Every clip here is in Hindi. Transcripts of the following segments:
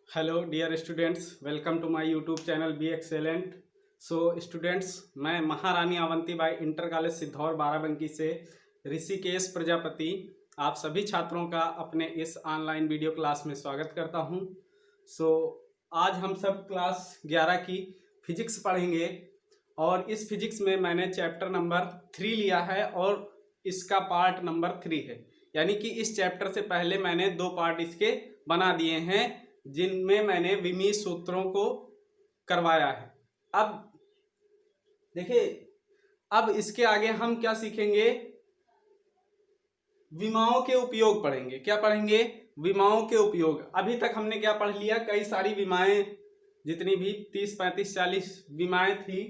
Hello dear students, welcome to my YouTube channel be excellent. So students, मैं महारानी अवंती बाई इंटर कॉलेज सिद्धौर बाराबंकी से ऋषिकेश प्रजापति आप सभी छात्रों का अपने इस ऑनलाइन वीडियो क्लास में स्वागत करता हूं। सो आज हम सब क्लास 11 की फिजिक्स पढ़ेंगे और इस फिजिक्स में मैंने चैप्टर नंबर 3 लिया है और इसका पार्ट नंबर 3 है। यानी कि इस चैप्टर से पहले मैंने 2 पार्ट इसके बना दिए हैं जिनमें मैंने विमीय सूत्रों को करवाया है। अब देखिए, अब इसके आगे हम क्या सीखेंगे? विमाओं के उपयोग पढ़ेंगे। क्या पढ़ेंगे? विमाओं के उपयोग। अभी तक हमने क्या पढ़ लिया? कई सारी विमाएं, जितनी भी 30, 35, 40 विमाएं थी,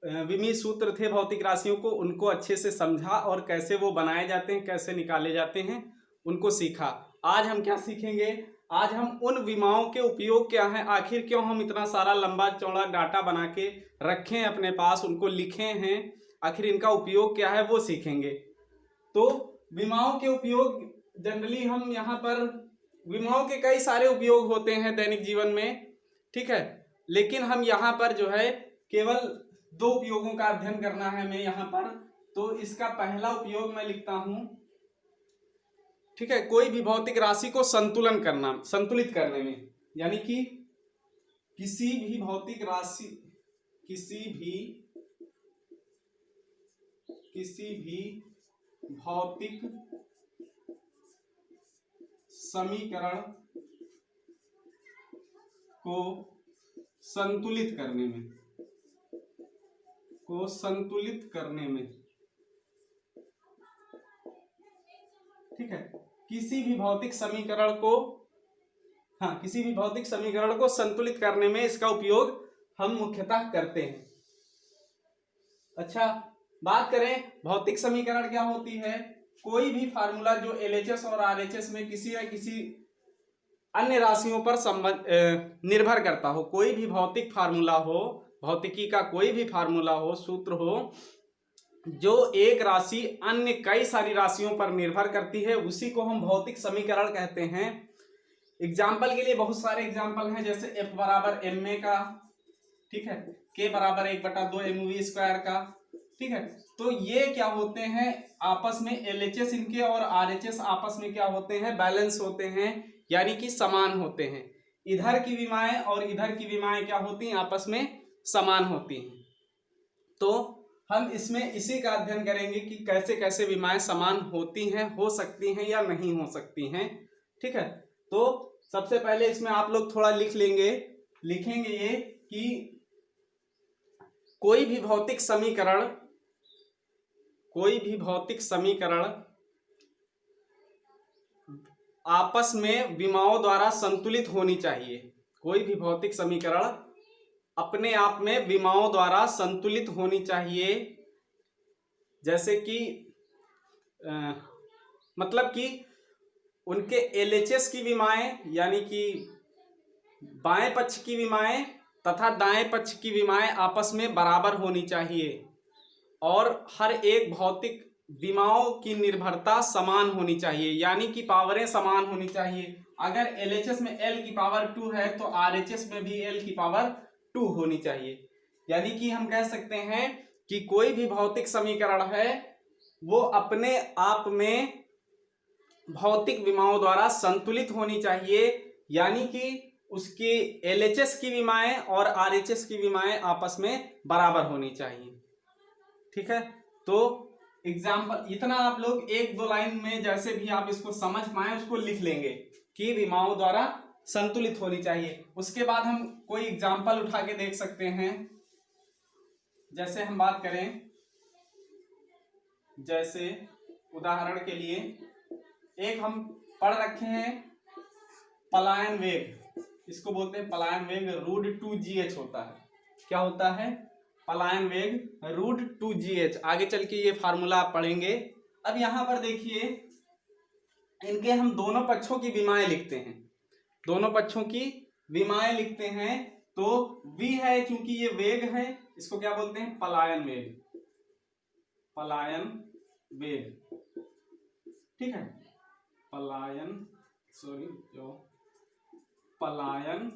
विमीय सूत्र थे भौतिक राशियों को, उनको अच्छे से समझा और कैसे वो बनाए जाते हैं, कैसे निकाले जाते हैं, उनको सीखा। आज हम क्या सीखेंगे? आज हम उन विमाओं के उपयोग क्या हैं, आखिर क्यों हम इतना सारा लंबा चौड़ा डाटा बना के रखे हैं अपने पास, उनको लिखे हैं, आखिर इनका उपयोग क्या है वो सीखेंगे। तो विमाओं के उपयोग जनरली हम यहाँ पर, विमाओं के कई सारे उपयोग होते हैं दैनिक जीवन में, ठीक है, लेकिन हम यहाँ पर जो है केवल 2 उपयोगों का अध्ययन करना है हमें यहाँ पर। तो इसका पहला उपयोग मैं लिखता हूं, ठीक है, कोई भी भौतिक राशि को संतुलित करने में, यानी कि किसी भी भौतिक राशि, किसी भी भौतिक समीकरण को संतुलित करने में, ठीक है, किसी भी भौतिक समीकरण को संतुलित करने में इसका उपयोग हम मुख्यतः करते हैं। अच्छा, बात करें भौतिक समीकरण क्या होती है? कोई भी फार्मूला जो एलएचएस और आरएचएस में किसी न किसी अन्य राशियों पर निर्भर करता हो। कोई भी भौतिक फार्मूला हो, भौतिकी का कोई भी फार्मूला हो, सूत्र हो, जो एक राशि अन्य कई सारी राशियों पर निर्भर करती है, उसी को हम भौतिक समीकरण कहते हैं। एग्जाम्पल के लिए बहुत सारे एग्जाम्पल हैं, जैसे F बराबर ma का, ठीक है, K बराबर 1/2 mv² का, ठीक है। तो ये क्या होते हैं आपस में, LHS इनके और RHS आपस में क्या होते हैं? बैलेंस होते हैं, यानी कि समान होते हैं। इधर की विमाएं और इधर की विमाएं क्या होती हैं? आपस में समान होती हैं। तो हम इसमें इसी का अध्ययन करेंगे कि कैसे कैसे विमाएं समान होती हैं, हो सकती हैं या नहीं हो सकती हैं, ठीक है। तो सबसे पहले इसमें आप लोग थोड़ा लिखेंगे ये कि कोई भी भौतिक समीकरण आपस में विमाओं द्वारा संतुलित होनी चाहिए। कोई भी भौतिक समीकरण अपने आप में विमाओं द्वारा संतुलित होनी चाहिए। जैसे कि मतलब कि उनके एलएचएस की विमाएं, यानी कि बाएं पक्ष की विमाएं तथा दाएं पक्ष की विमाएं आपस में बराबर होनी चाहिए और हर एक भौतिक विमाओं की निर्भरता समान होनी चाहिए, यानी कि पावरें समान होनी चाहिए। अगर एलएचएस में L की पावर 2 है तो आरएचएस में भी L की पावर 2 होनी चाहिए। यानी कि हम कह सकते हैं कि कोई भी भौतिक समीकरण है वो अपने आप में भौतिक विमाओं द्वारा संतुलित होनी चाहिए, यानी कि उसकी एलएचएस की विमाएं और आरएचएस की विमाएं आपस में बराबर होनी चाहिए, ठीक है। तो एग्जाम्पल इतना आप लोग 1-2 लाइन में जैसे भी आप इसको समझ पाए उसको लिख लेंगे कि विमाओं द्वारा संतुलित होनी चाहिए। उसके बाद हम कोई एग्जाम्पल उठा के देख सकते हैं। जैसे हम बात करें, जैसे उदाहरण के लिए एक हम पढ़ रखे हैं पलायन वेग, इसको बोलते हैं पलायन वेग, √2gh होता है। क्या होता है? पलायन वेग √2gh। आगे चल के ये फार्मूला आप पढ़ेंगे। अब यहां पर देखिए, इनके हम दोनों पक्षों की विमाएं लिखते हैं, दोनों पक्षों की विमाएं लिखते हैं। तो v है, चूंकि ये वेग है, इसको क्या बोलते हैं? पलायन वेग, ठीक है, पलायन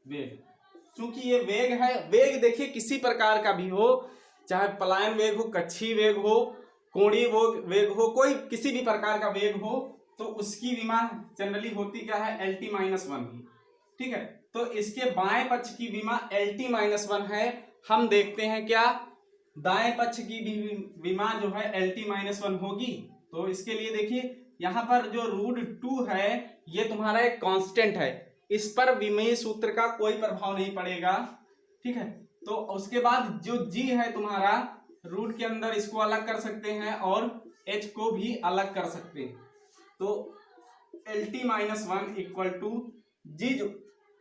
वेग। क्योंकि ये वेग है, वेग देखिए किसी प्रकार का भी हो, चाहे पलायन वेग हो, कक्षीय वेग हो, कोणीय वेग हो, कोई किसी भी प्रकार का वेग हो, तो उसकी विमा जनरली होती क्या है, LT-1 ही। ठीक है, तो इसके बाएं पक्ष की विमा LT-1 है। हम देखते हैं क्या दाएं पक्ष की भी विमा जो है LT-1 होगी। तो इसके लिए देखिए यहां पर जो √2 है ये तुम्हारा एक कांस्टेंट है, इस पर विमेय सूत्र का कोई प्रभाव नहीं पड़ेगा। ठीक है, तो उसके बाद जो G है तुम्हारा रूट के अंदर इसको अलग कर सकते हैं और H को भी अलग कर सकते हैं। तो LT-1 इक्वल टू G जो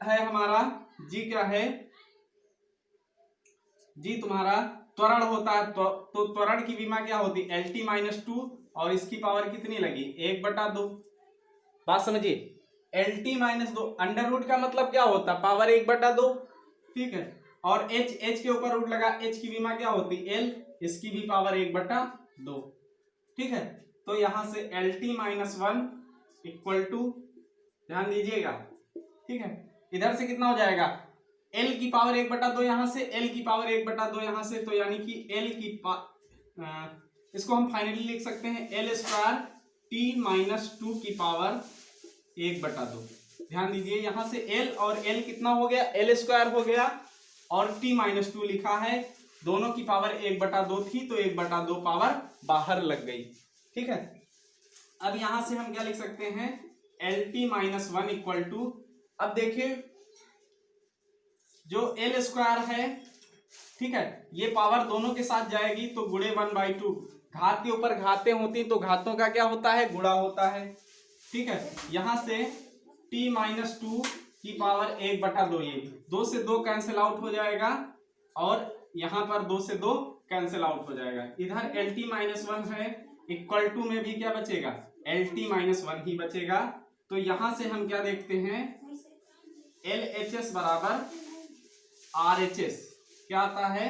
है हमारा, G क्या है, G तुम्हारा त्वरण होता है। तो त्वरण की विमा क्या होती है, LT-2 और इसकी पावर कितनी लगी, 1/2। बात समझिए, LT-2 अंडर रूट का मतलब क्या होता है, पावर 1/2। ठीक है, और H के ऊपर रूट लगा, H की विमा क्या होती, L, इसकी भी पावर 1/2। ठीक है, तो यहां से LT-1 इक्वल टू, ध्यान दीजिएगा, ठीक है, इधर से कितना हो जाएगा, L की पावर 1/2 यहां से, L की पावर 1/2 यहां से, तो यानी कि L की इसको हम फाइनली लिख सकते हैं L² T-2 की पावर 1/2। ध्यान दीजिए यहां से L और L कितना हो गया, L² हो गया और T-2 लिखा है, दोनों की पावर 1/2 थी, तो 1/2 पावर बाहर लग गई। ठीक है, अब यहां से हम क्या लिख सकते हैं, LT-1 इक्वल टू, अब देखिए जो L² है, ठीक है, ये पावर दोनों के साथ जाएगी तो गुणे 1/2, घात के ऊपर घातें होती तो घातों का क्या होता है, गुणा होता है। ठीक है, यहां से T-2 की पावर 1/2, ये 2 से 2 कैंसिल आउट हो जाएगा और यहां पर 2 से 2 कैंसिल आउट हो जाएगा। इधर LT-1 है, इक्वल टू में भी क्या बचेगा, LT-1 ही बचेगा। तो यहां से हम क्या देखते हैं, LHS बराबर RHS, क्या आता है,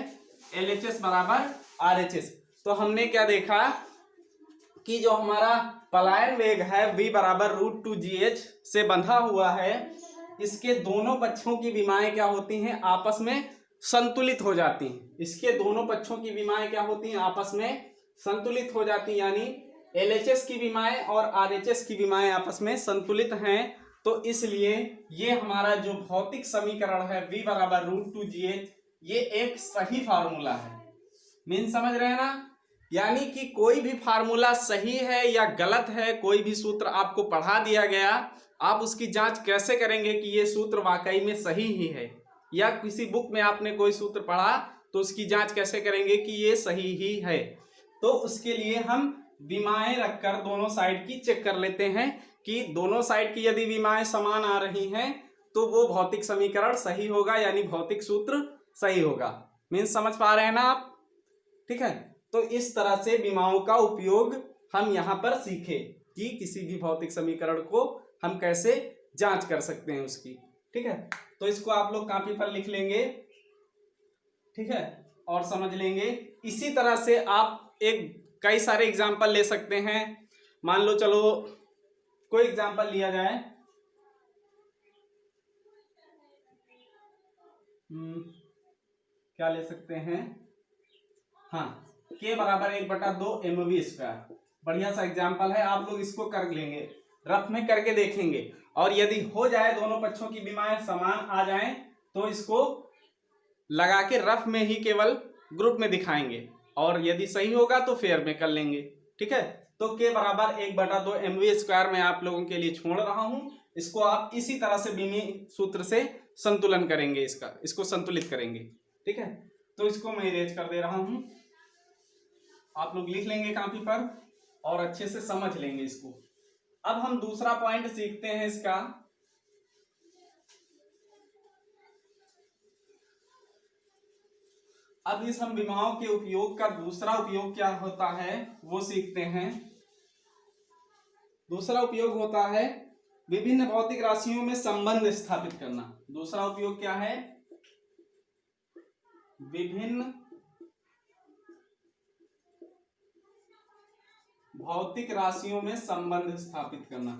LHS बराबर RHS। तो हमने क्या देखा कि जो हमारा पलायन वेग है V बराबर √2GH से बंधा हुआ है, इसके दोनों पक्षों की विमाएं क्या होती हैं, आपस में संतुलित हो जाती हैं। इसके दोनों पक्षों की विमाएं क्या होती हैं, आपस में संतुलित हो जाती हैं, यानी LHS की विमाएं और RHS की विमाएं आपस में संतुलित हैं। तो इसलिए ये हमारा जो भौतिक समीकरण है V बराबर √2GH, ये एक सही फार्मूला है। मीन समझ रहे हैं ना, यानी कि कोई भी फार्मूला सही है या गलत है, कोई भी सूत्र आपको पढ़ा दिया गया, आप उसकी जांच कैसे करेंगे कि ये सूत्र वाकई में सही ही है, या किसी बुक में आपने कोई सूत्र पढ़ा तो उसकी जांच कैसे करेंगे कि ये सही ही है। तो उसके लिए हम विमाएं रखकर दोनों साइड की चेक कर लेते हैं कि दोनों साइड की यदि विमाएं समान आ रही हैं तो वो भौतिक समीकरण सही होगा, यानी भौतिक सूत्र सही होगा। मीन्स समझ पा रहे हैं ना आप, ठीक है। तो इस तरह से विमाओं का उपयोग हम यहां पर सीखे कि किसी भी भौतिक समीकरण को हम कैसे जांच कर सकते हैं उसकी, ठीक है। तो इसको आप लोग कॉपी पर लिख लेंगे, ठीक है, और समझ लेंगे। इसी तरह से आप कई सारे एग्जाम्पल ले सकते हैं। मान लो चलो कोई एग्जाम्पल लिया जाए, क्या ले सकते हैं, हाँ, K बराबर 1/2 mv², बढ़िया सा एग्जाम्पल है, आप लोग इसको कर लेंगे, रफ में करके देखेंगे, और यदि हो जाए दोनों पक्षों की विमाएं समान आ जाएं तो इसको लगा के रफ में ही केवल ग्रुप में दिखाएंगे, और यदि सही होगा तो फेयर में कर लेंगे, ठीक है। तो K बराबर 1/2 mv² में आप लोगों के लिए छोड़ रहा हूं, इसको आप इसी तरह से विमीय सूत्र से संतुलन करेंगे, इसको संतुलित करेंगे, ठीक है। तो इसको मैं इरेज कर दे रहा हूं, आप लोग लिख लेंगे कॉपी पर और अच्छे से समझ लेंगे इसको। अब हम दूसरा पॉइंट सीखते हैं इसका। अब इस हम विमाओं के उपयोग का दूसरा उपयोग क्या होता है वो सीखते हैं। दूसरा उपयोग होता है विभिन्न भौतिक राशियों में संबंध स्थापित करना। दूसरा उपयोग क्या है, विभिन्न भौतिक राशियों में संबंध स्थापित करना।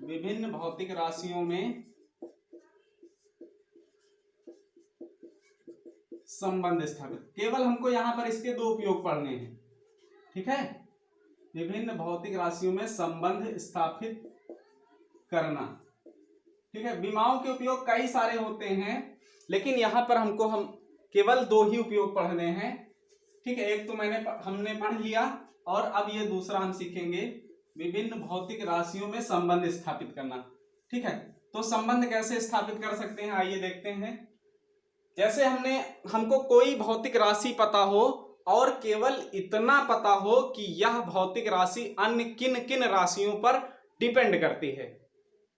विभिन्न भौतिक राशियों में संबंध स्थापित, केवल हमको यहाँ पर इसके दो उपयोग पढ़ने हैं, ठीक है। विभिन्न भौतिक राशियों में संबंध स्थापित करना, ठीक है। विमाओं के उपयोग कई सारे होते हैं, लेकिन यहाँ पर हमको हम केवल दो ही उपयोग पढ़ने हैं, ठीक है। एक तो हमने पढ़ लिया, और अब ये दूसरा हम सीखेंगे, विभिन्न भौतिक राशियों में संबंध स्थापित करना, ठीक है। तो संबंध कैसे स्थापित कर सकते हैं, आइए देखते हैं। जैसे हमको कोई भौतिक राशि पता हो, और केवल इतना पता हो कि यह भौतिक राशि अन्य किन किन राशियों पर डिपेंड करती है।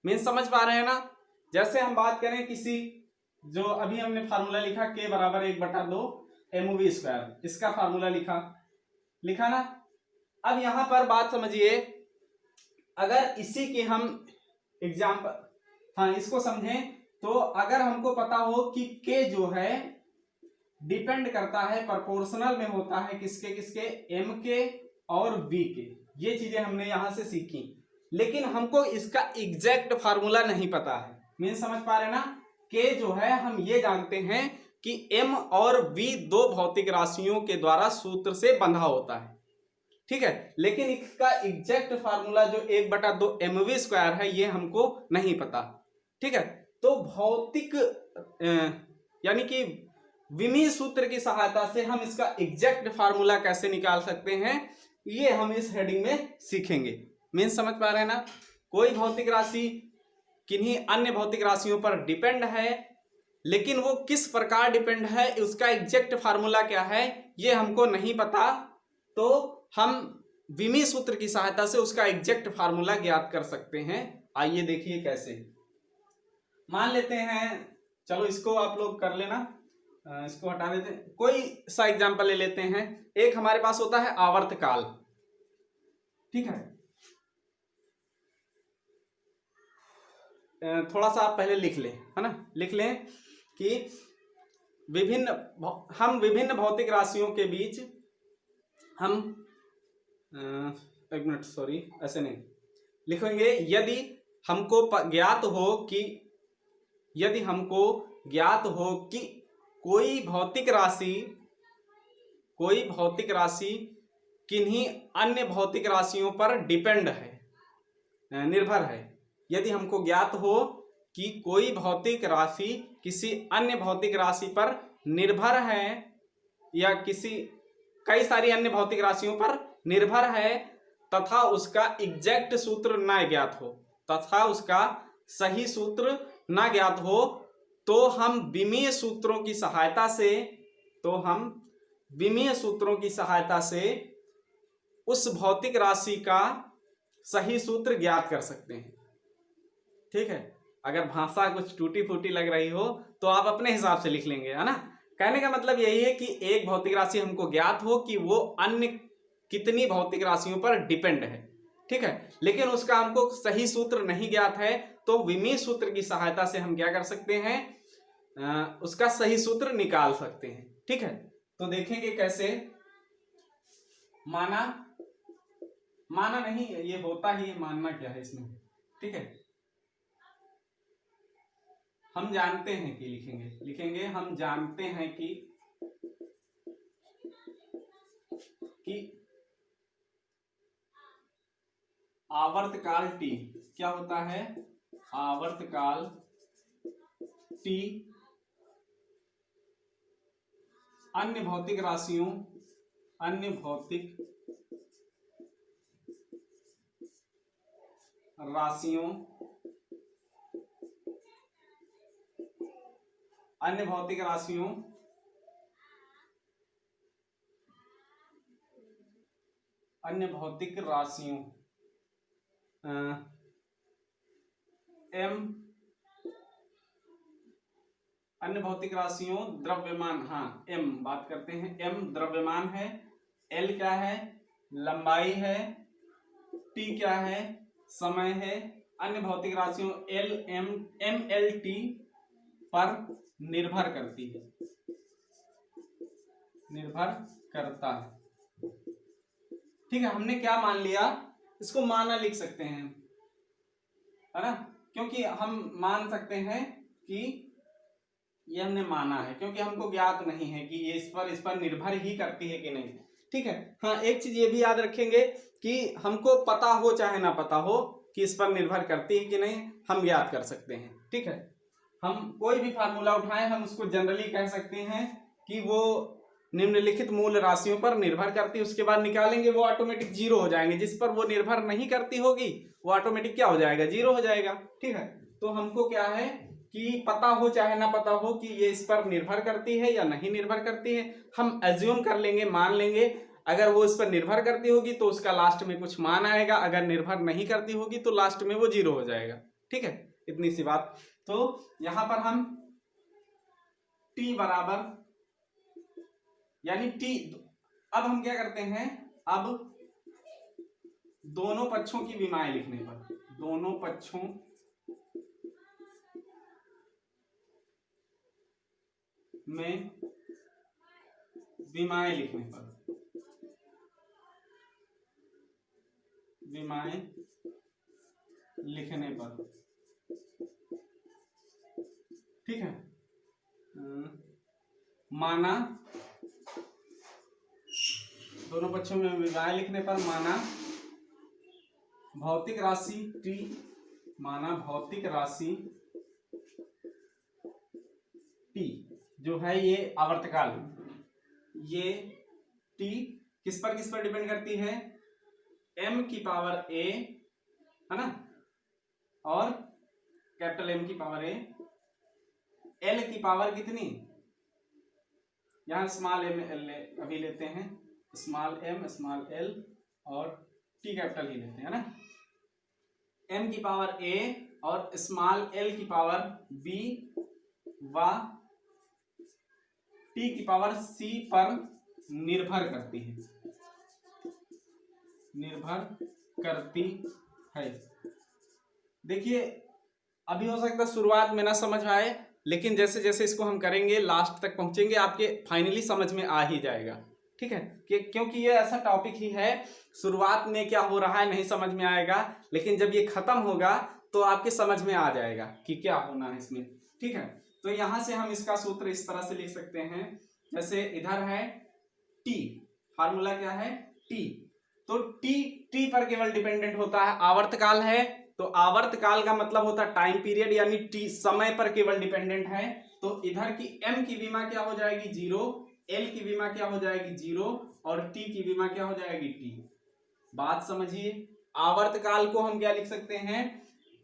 मीन समझ पा रहे हैं ना। जैसे हम बात करें किसी, जो अभी हमने फार्मूला लिखा k बराबर 1/2 mv², इसका फार्मूला लिखा ना। अब यहां पर बात समझिए, अगर इसी के हम एग्जाम्पल, हाँ इसको समझें, तो अगर हमको पता हो कि k जो है डिपेंड करता है, प्रोपोर्शनल में होता है किसके m के और v के, ये चीजें हमने यहां से सीखी, लेकिन हमको इसका एग्जैक्ट फार्मूला नहीं पता है। मीन समझ पा रहे ना। k जो है हम ये जानते हैं कि m और v दो भौतिक राशियों के द्वारा सूत्र से बंधा होता है, ठीक है। लेकिन इसका एग्जैक्ट फार्मूला जो 1/2 mv² है, ये हमको नहीं पता, ठीक है। तो भौतिक यानी कि विमीय सूत्र की सहायता से हम इसका एग्जैक्ट फार्मूला कैसे निकाल सकते हैं, ये हम इस हेडिंग में सीखेंगे। मीन समझ पा रहे हैं ना। कोई भौतिक राशि किन्हीं अन्य भौतिक राशियों पर डिपेंड है, लेकिन वो किस प्रकार डिपेंड है, उसका एग्जैक्ट फार्मूला क्या है, ये हमको नहीं पता, तो हम विमीय सूत्र की सहायता से उसका एग्जैक्ट फार्मूला ज्ञात कर सकते हैं। आइए देखिए कैसे। मान लेते हैं, चलो इसको आप लोग कर लेना, इसको हटा देते हैं, कोई सा एग्जांपल ले लेते हैं। एक हमारे पास होता है आवर्तकाल, ठीक है। थोड़ा सा आप पहले लिख लें, है ना, लिख लें कि हम विभिन्न भौतिक राशियों के बीच हम एक मिनट, सॉरी ऐसे नहीं लिखेंगे। यदि हमको ज्ञात हो कि कोई भौतिक राशि किन्हीं अन्य भौतिक राशियों पर निर्भर है। यदि हमको ज्ञात हो कि कोई भौतिक राशि किसी अन्य भौतिक राशि पर निर्भर है, या कई सारी अन्य भौतिक राशियों पर निर्भर है, तथा उसका एग्जैक्ट सूत्र ना ज्ञात हो, तथा उसका सही सूत्र ना ज्ञात हो, तो हम विमीय सूत्रों की सहायता से उस भौतिक राशि का सही सूत्र ज्ञात कर सकते हैं, ठीक है। अगर भाषा कुछ टूटी फूटी लग रही हो तो आप अपने हिसाब से लिख लेंगे, है ना। कहने का मतलब यही है कि एक भौतिक राशि हमको ज्ञात हो कि वो अन्य कितनी भौतिक राशियों पर डिपेंड है, ठीक है, लेकिन उसका हमको सही सूत्र नहीं ज्ञात है, तो विमीय सूत्र की सहायता से हम क्या कर सकते हैं, उसका सही सूत्र निकाल सकते हैं, ठीक है। तो देखेंगे कैसे। माना नहीं, ये होता ही, मानना क्या है इसमें, ठीक है। हम जानते हैं कि लिखेंगे हम जानते हैं कि आवर्तकाल T क्या होता है, आवर्तकाल T अन्य भौतिक राशियों अन्य भौतिक राशियों अन्य भौतिक राशियों द्रव्यमान, हाँ m बात करते हैं, m द्रव्यमान है, l क्या है, लंबाई है, t क्या है, समय है। अन्य भौतिक राशियों l m l t पर निर्भर करता है, ठीक है। हमने क्या मान लिया, इसको माना लिख सकते हैं, है ना, क्योंकि हम मान सकते हैं कि ये हमने माना है क्योंकि हमको ज्ञात नहीं है कि ये इस पर निर्भर ही करती है कि नहीं। ठीक है। हाँ, एक चीज ये भी याद रखेंगे कि हमको पता हो चाहे ना पता हो कि इस पर निर्भर करती है कि नहीं, हम ज्ञात कर सकते हैं। ठीक है। हम कोई भी फार्मूला उठाएं, हम उसको जनरली कह सकते हैं कि वो निम्नलिखित मूल राशियों पर निर्भर करती है, उसके बाद निकालेंगे वो ऑटोमेटिक जीरो हो जाएंगे। जिस पर वो निर्भर नहीं करती होगी वो ऑटोमेटिक क्या हो जाएगा, जीरो हो जाएगा। ठीक है। तो हमको क्या है कि पता हो चाहे ना पता हो कि ये इस पर निर्भर करती है या नहीं निर्भर करती है, हम एज्यूम कर लेंगे, मान लेंगे। अगर वो इस पर निर्भर करती होगी तो उसका लास्ट में कुछ मान आएगा, अगर निर्भर नहीं करती होगी तो लास्ट में वो जीरो हो जाएगा। ठीक है, इतनी सी बात। तो यहां पर हम t बराबर यानी t, अब हम क्या करते हैं, अब दोनों पक्षों की विमाएं लिखने पर, दोनों पक्षों में विमाएं लिखने पर, विमाएं लिखने पर, ठीक है, माना, दोनों पक्षों में विमाएं लिखने पर माना भौतिक राशि t, माना भौतिक राशि t जो है ये आवर्तकाल, ये t किस पर डिपेंड करती है, m की पावर a, है ना, और कैपिटल M की पावर a, l की पावर कितनी, यहां स्मॉल m l अभी लेते हैं, स्मॉल m स्मॉल l और t कैपिटल ही लेते हैं ना, m की पावर a और स्मॉल l की पावर b व t की पावर c पर निर्भर करती है, निर्भर करती है। देखिए अभी हो सकता है शुरुआत में ना समझ आए, लेकिन जैसे जैसे इसको हम करेंगे लास्ट तक पहुंचेंगे आपके फाइनली समझ में आ ही जाएगा। ठीक है, क्योंकि ये ऐसा टॉपिक ही है, शुरुआत में क्या हो रहा है नहीं समझ में आएगा, लेकिन जब ये खत्म होगा तो आपके समझ में आ जाएगा कि क्या होना है इसमें। ठीक है, तो यहां से हम इसका सूत्र इस तरह से लिख सकते हैं, जैसे इधर है t, फार्मूला क्या है t, तो t पर केवल डिपेंडेंट होता है, आवर्तकाल है तो आवर्तकाल का मतलब होता है टाइम पीरियड, यानी t समय पर केवल डिपेंडेंट है। तो इधर की m की विमा क्या हो जाएगी, जीरो, l की विमा क्या हो जाएगी, जीरो, और t की विमा क्या हो जाएगी, t। बात समझिए, आवर्तकाल को हम क्या लिख सकते हैं,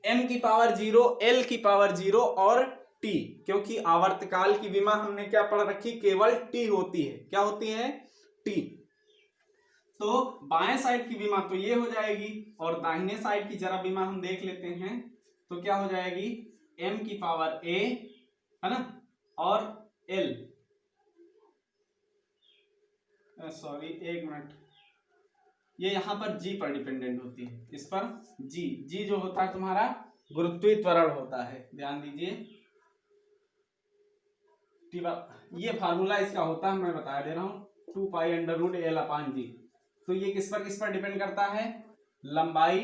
m की पावर जीरो, l की पावर जीरो और t, क्योंकि आवर्तकाल की विमा हमने क्या पढ़ रखी, केवल t होती है, क्या होती है, t। तो बाएं साइड की विमा तो ये हो जाएगी, और दाहिने साइड की जरा विमा हम देख लेते हैं, तो क्या हो जाएगी, m की पावर a, है ना, और l, सॉरी एक मिनट, ये यहां पर g पर डिपेंडेंट होती है, इस पर g जो होता है तुम्हारा गुरुत्वीय त्वरण होता है, ध्यान दीजिए। ये फार्मूला इसका होता है, मैं बता दे रहा हूं, 2 पाई अंडर रूट l अपान जी। तो ये किस पर डिपेंड करता है, लंबाई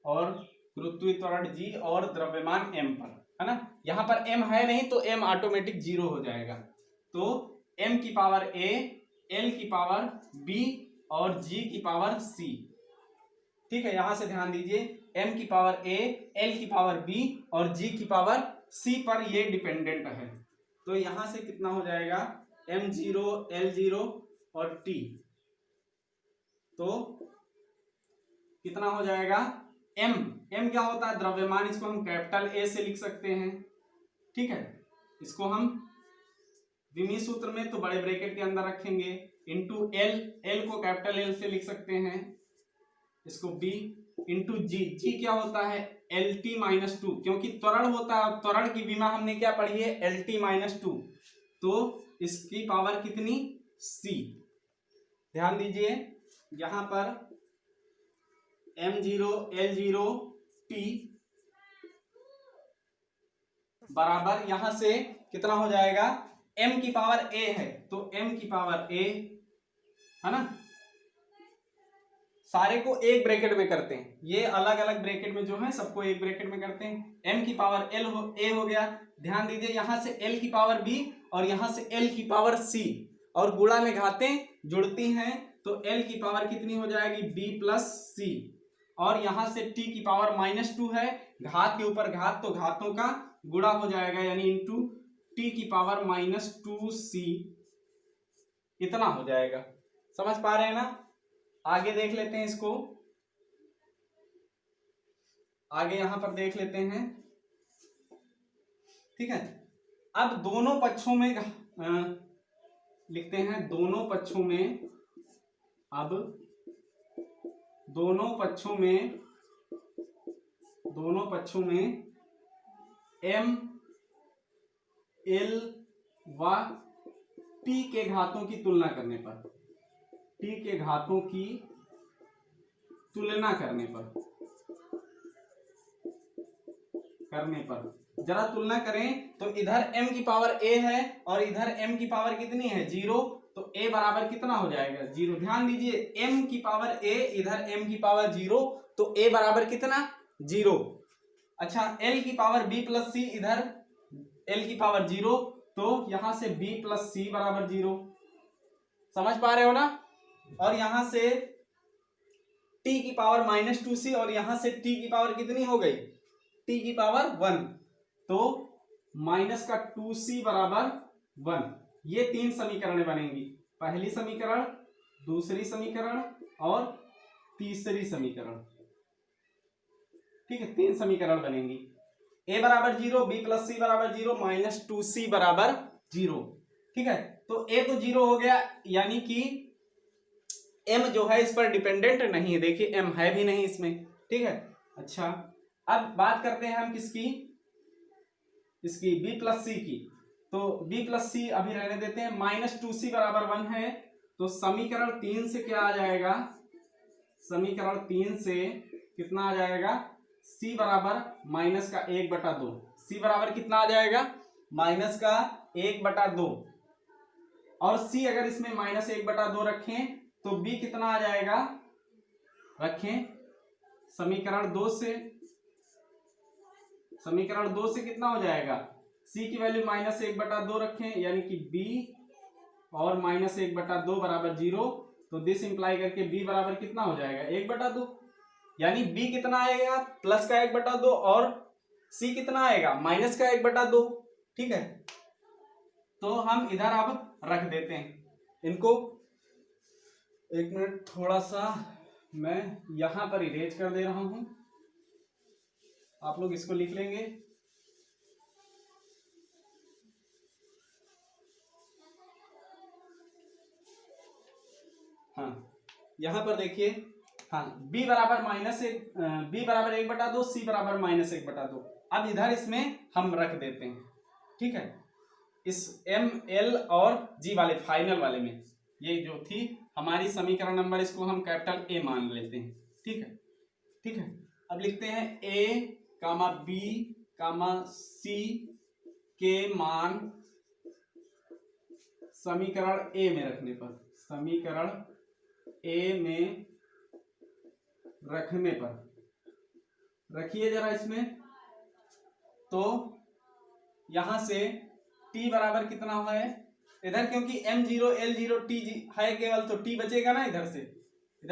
और गुरुत्वीय त्वरण g और द्रव्यमान m पर, है ना। यहां पर m है नहीं तो m ऑटोमेटिक जीरो हो जाएगा। तो m की पावर a, l की पावर b और g की पावर c। ठीक है, यहां से ध्यान दीजिए, m की पावर a, l की पावर b और g की पावर c पर ये डिपेंडेंट है। तो यहां से कितना हो जाएगा, m0, l0 और t, तो कितना हो जाएगा, m क्या होता है, द्रव्यमान, इसको हम कैपिटल A से लिख सकते हैं। ठीक है, इसको हम विमीय सूत्र में तो बड़े ब्रैकेट के अंदर रखेंगे, इंटू l को कैपिटल L से लिख सकते हैं, इसको b इंटू जी क्या होता है, LT-2, क्योंकि त्वरण होता है, त्वरण की विमा हमने क्या पढ़ी है, LT-2, तो इसकी पावर कितनी, c। ध्यान दीजिए यहां पर m0, l0, t बराबर, यहां से कितना हो जाएगा, m की पावर a है तो m की पावर a, है ना, सारे को एक ब्रैकेट में करते हैं, ये अलग अलग ब्रैकेट में जो है सबको एक ब्रैकेट में करते हैं। m की पावर l ए हो गया, ध्यान दीजिए यहां से l की पावर b और यहां से l की पावर c, और गुणा में घातें जुड़ती हैं तो l की पावर कितनी हो जाएगी b प्लस c, और यहां से t की पावर -2 है, घात के ऊपर घात तो घातों का गुणा हो जाएगा यानी इंटू t की पावर -2c, इतना हो जाएगा। समझ पा रहे हैं ना? आगे देख लेते हैं इसको, आगे यहां पर देख लेते हैं। ठीक है, अब दोनों पक्षों में लिखते हैं, दोनों पक्षों में, अब दोनों पक्षों में m l व t के घातों की तुलना करने पर, t के घातों की तुलना करने पर जरा तुलना करें तो इधर m की पावर a है और इधर m की पावर कितनी है 0, तो a बराबर कितना हो जाएगा 0। ध्यान दीजिए m की पावर a इधर m की पावर 0, तो a बराबर कितना 0। अच्छा l की पावर b प्लस c, इधर l की पावर 0, तो यहां से b प्लस c बराबर 0। समझ पा रहे हो ना? और यहां से t की पावर -2c और यहां से t की पावर कितनी हो गई t की पावर 1, तो माइनस का 2c बराबर 1। ये 3 समीकरण बनेंगी, पहली समीकरण, दूसरी समीकरण और तीसरी समीकरण। ठीक है, 3 समीकरण बनेंगी। a बराबर 0, b प्लस c बराबर 0, -2c बराबर 0। ठीक है, तो a तो 0 हो गया, यानी कि m जो है इस पर डिपेंडेंट नहीं है, देखिए m है भी नहीं इसमें। ठीक है, अच्छा अब बात करते हैं हम किसकी, इसकी b प्लस c की। तो b प्लस c अभी रहने देते हैं, -2c बराबर 1 है, तो समीकरण 3 से क्या आ जाएगा, समीकरण 3 से कितना आ जाएगा, c बराबर माइनस का 1/2। c बराबर कितना आ जाएगा माइनस का 1/2, और c अगर इसमें -1/2 रखें तो b कितना आ जाएगा, रखें समीकरण 2 से, समीकरण 2 से कितना हो जाएगा, c की वैल्यू -1/2 रखें यानी कि b और -1/2 बराबर 0, तो दिस इंप्लाई करके b बराबर कितना हो जाएगा 1/2, यानी b कितना आएगा प्लस का 1/2 और c कितना आएगा माइनस का 1/2। ठीक है, तो हम इधर अब रख देते हैं इनको। एक मिनट, थोड़ा सा मैं यहां पर इरेज कर दे रहा हूं, आप लोग इसको लिख लेंगे। हाँ, यहां पर देखिए, हाँ b बराबर b बराबर 1/2, c बराबर -1/2। अब इधर इसमें हम रख देते हैं। ठीक है, इस m l और g वाले फाइनल वाले में, ये जो थी हमारी समीकरण नंबर, इसको हम कैपिटल A मान लेते हैं। ठीक है, ठीक है, अब लिखते हैं a, b, c के मान समीकरण A में रखने पर, समीकरण A में रखने पर रखिए जरा इसमें, तो यहां से t बराबर कितना है इधर, क्योंकि m0 l0 t है केवल, तो t बचेगा ना इधर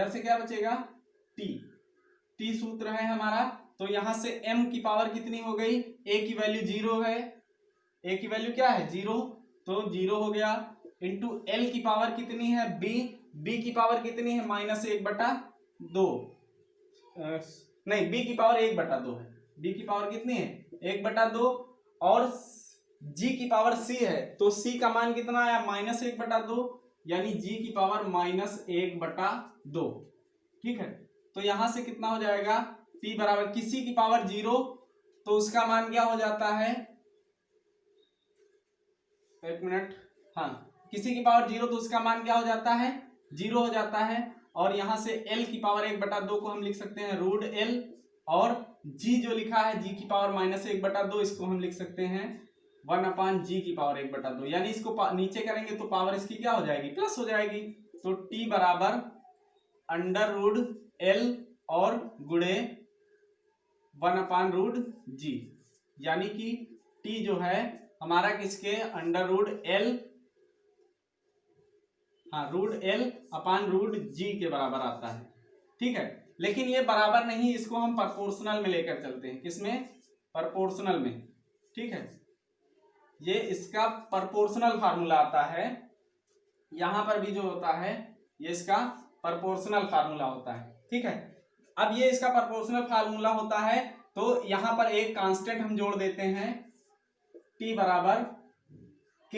से क्या बचेगा t सूत्र है हमारा। तो यहां से m की पावर कितनी हो गई, a की वैल्यू 0 है, a की वैल्यू क्या है 0, तो 0 हो गया, इंटू l की पावर कितनी है b की पावर कितनी है -1/2, नहीं b की पावर 1/2 है, b की पावर कितनी है 1/2, और g की पावर c है, तो c का मान कितना आया -1/2, यानी g की पावर -1/2। ठीक है, तो यहां से कितना हो जाएगा t बराबर, किसी की पावर 0 तो उसका मान क्या हो जाता है, एक मिनट, हाँ किसी की पावर 0 तो उसका मान क्या हो जाता है 0 हो जाता है, और यहां से l की पावर 1/2 को हम लिख सकते हैं √l, और g जो लिखा है g की पावर -1/2, इसको हम लिख सकते हैं 1/g की पावर 1/2, यानी इसको नीचे करेंगे तो पावर इसकी क्या हो जाएगी प्लस हो जाएगी, तो t बराबर √l एल और गुणे 1/√g, यानी कि t जो है हमारा किसके √L, हाँ √L/√g के बराबर आता है। ठीक है, लेकिन ये बराबर नहीं, इसको हम प्रोपोर्शनल में लेकर चलते हैं। किसमें? प्रोपोर्शनल में। ठीक है, ये इसका प्रोपोर्शनल फार्मूला आता है। यहां पर भी जो होता है ये इसका प्रोपोर्शनल फार्मूला होता है। ठीक है, अब ये इसका प्रोपोर्शनल फार्मूला होता है तो यहां पर एक कांस्टेंट हम जोड़ देते हैं, t बराबर k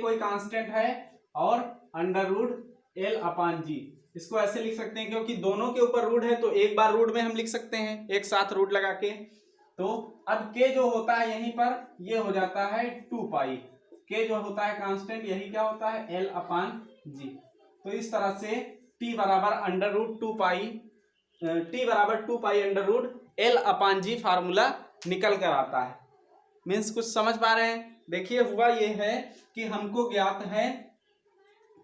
कोई कांस्टेंट है और √L/g। इसको ऐसे लिख सकते हैं क्योंकि दोनों के ऊपर रूट है तो एक बार रूट में हम लिख सकते हैं एक साथ रूट लगा के। तो अब k जो होता है यहीं पर ये हो जाता है 2π। k जो होता है कांस्टेंट, यही क्या होता है L/g। तो इस तरह से t बराबर √2π फार्मूला निकल कर आता है। मीन्स कुछ समझ पा रहे हैं? देखिए हुआ ये है कि हमको ज्ञात है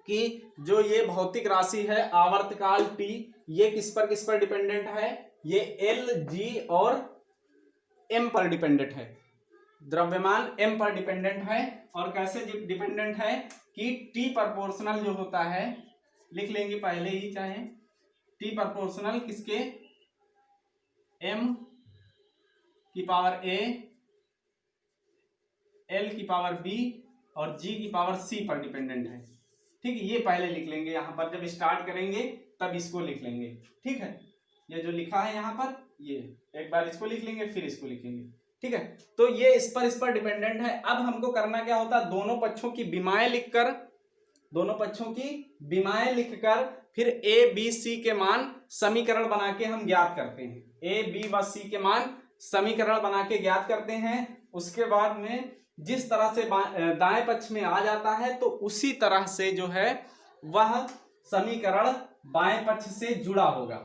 कि जो ये भौतिक राशि है आवर्तकाल t, ये किस पर डिपेंडेंट है? ये L, G और M पर डिपेंडेंट है। द्रव्यमान M पर डिपेंडेंट है। और कैसे डिपेंडेंट है कि t प्रोपोर्शनल जो होता है, लिख लेंगे पहले ही चाहे, t प्रोपोर्शनल किसके? M की पावर a, L की पावर b और G की पावर c पर डिपेंडेंट है। ठीक है, ये पहले लिख लेंगे, यहां पर जब स्टार्ट करेंगे तब इसको लिख लेंगे। ठीक है, ये जो लिखा है यहां पर, ये एक बार इसको लिख लेंगे फिर इसको लिखेंगे। ठीक है, तो ये इस पर डिपेंडेंट है। अब हमको करना क्या होता है, दोनों पक्षों की विमाएं लिखकर फिर a b c के मान समीकरण बना के हम ज्ञात करते हैं। a b व c के मान समीकरण बना के ज्ञात करते हैं। उसके बाद में जिस तरह से दाएं पक्ष में आ जाता है तो उसी तरह से जो है वह समीकरण बाएं पक्ष से जुड़ा होगा।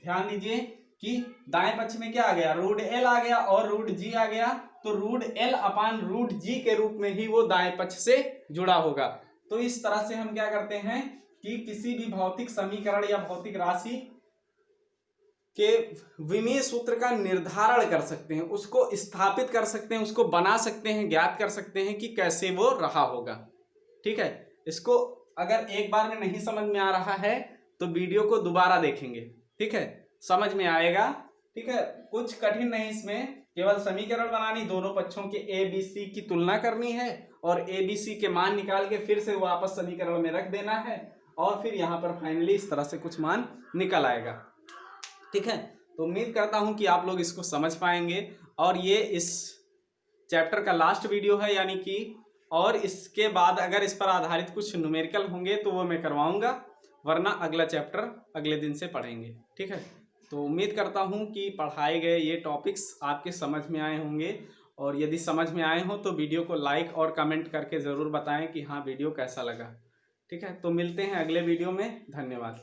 ध्यान दीजिए कि दाएं पक्ष में क्या आ गया, √L आ गया और √G आ गया, तो √L/√G के रूप में ही वो दाएं पक्ष से जुड़ा होगा। तो इस तरह से हम क्या करते हैं कि किसी भी भौतिक समीकरण या भौतिक राशि के विमीय सूत्र का निर्धारण कर सकते हैं, उसको स्थापित कर सकते हैं, उसको बना सकते हैं, ज्ञात कर सकते हैं कि कैसे वो रहा होगा। ठीक है, इसको अगर एक बार में नहीं समझ में आ रहा है तो वीडियो को दोबारा देखेंगे। ठीक है, समझ में आएगा। ठीक है, कुछ कठिन नहीं, इसमें केवल समीकरण बनानी, दोनों पक्षों के a b c की तुलना करनी है और a b c के मान निकाल के फिर से वापस समीकरण में रख देना है और फिर यहाँ पर फाइनली इस तरह से कुछ मान निकल आएगा। ठीक है, तो उम्मीद करता हूं कि आप लोग इसको समझ पाएंगे। और ये इस चैप्टर का लास्ट वीडियो है, यानी कि और इसके बाद अगर इस पर आधारित कुछ न्यूमेरिकल होंगे तो वो मैं करवाऊंगा, वरना अगला चैप्टर अगले दिन से पढ़ेंगे। ठीक है, तो उम्मीद करता हूं कि पढ़ाए गए ये टॉपिक्स आपके समझ में आए होंगे। और यदि समझ में आए हों तो वीडियो को लाइक और कमेंट करके ज़रूर बताएं कि हाँ वीडियो कैसा लगा। ठीक है, तो मिलते हैं अगले वीडियो में। धन्यवाद।